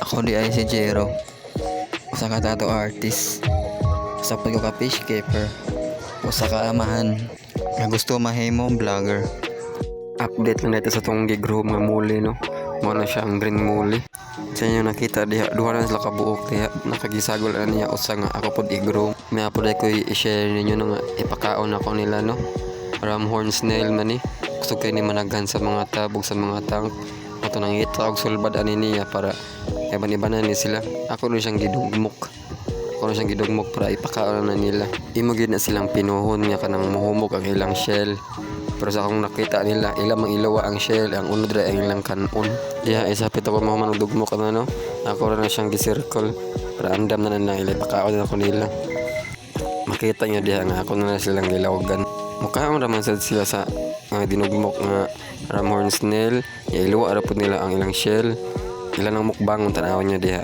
Ako di ay si Jero, usa ka tattoo artist, usa pa ko ka fish keeper, usa ka amahan nga gusto mahimong vlogger. Update lang natin sa tong gigroom nga muli, no? Mo na siya ang green muli. Sa inyo nakita diha, duha na sila kabuok diha. Nakagisagol na niya usa nga ako pod i-groom. May apod ay ko i-share ninyo no nga ipakaon ako nila, no? Ramhorn snail man ni. Gusto kayo ni managhan sa mga tabog sa mga tank. Ato nang itawag sulbad ani niya para iban-ibanan ni sila. Ako rin siyang gidugmok. Ako rin siyang gidugmok para ipakaon na nila. Imo gid na silang pinuhon nga kanang muhumog ang ilang shell. Pero sa akong nakita nila, ilang mang ilawa ang shell, ang unod ra ang ilang kanon. Diha isapit ako mo man dugmok na, no. Ako ra na siyang gi-circle para andam na na ila ipakaon na ko nila. Makita niyo diha nga ako na silang gilawagan. Mukha raman sad sila sa dinugmok nga ramhorn snail. Ilawa ra pud nila ang ilang shell. Ilan ang mukbang ang tanawan niyo diha.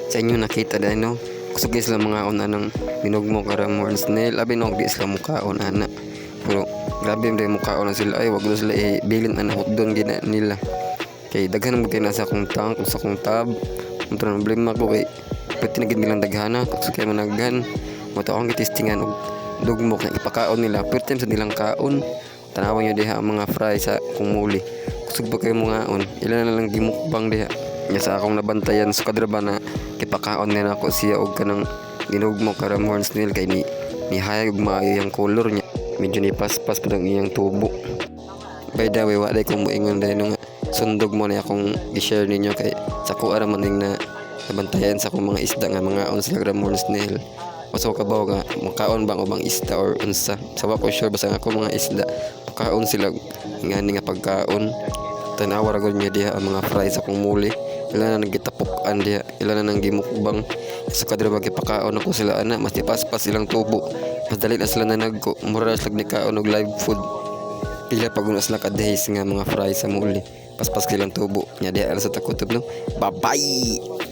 Sa inyo nakita dahil, no? Gusto kayo sila mga unanang dinugmok nga ramhorn snail. Abi no, di sila mukhaon ana. Pero grabe yung mukhaon na sila. Ay, wag na sila ibilin na hotdon gina nila. Kay daghan mo kayo nasa akong tank, sa akong tab. Ang problema ko kay pwede na gid nilang daghana. Gusto kayo managhan. Mato akong gitistingan og dugmok na ipakaon nila. First time sa nilang kaon. Tanawan nyo diha ang mga fry sa kung muli. Gusto ba kayo mga ilan na lang gimukbang diha. Nga sa akong nabantayan sa kadraba na ipakaon nila ako siya og kanang dinugmok ka ramhorn snail kay ni hayag maayo yung color niya. Medyo ni paspas pa ng iyang tubo. By the way, wala ko moingon dahil nga sundog mo na akong i-share ninyo kay sa ko ara maning na nabantayan sa akong mga isda nga mga sila ramhorn snail. Maso kabaw nga makaon bang ubang isda or unsa. Sawa ko sure basta ako mga isda makaon sila ngani nga pagkaon. Tanawa ra gud niya diha ang mga fries sa kong muli. Ilan na nagitapukan diha, ilan na nang gimukbang. Sa kadra magipakaon ako sila ana, mas tipaspas ilang tubo. Mas dali na sila nanagko, mura na sila nikaon og live food. Pila pag unas na kadahis nga mga fries sa muli. Paspas kilang tubo. Nya diha sa takutob, no. Bye-bye.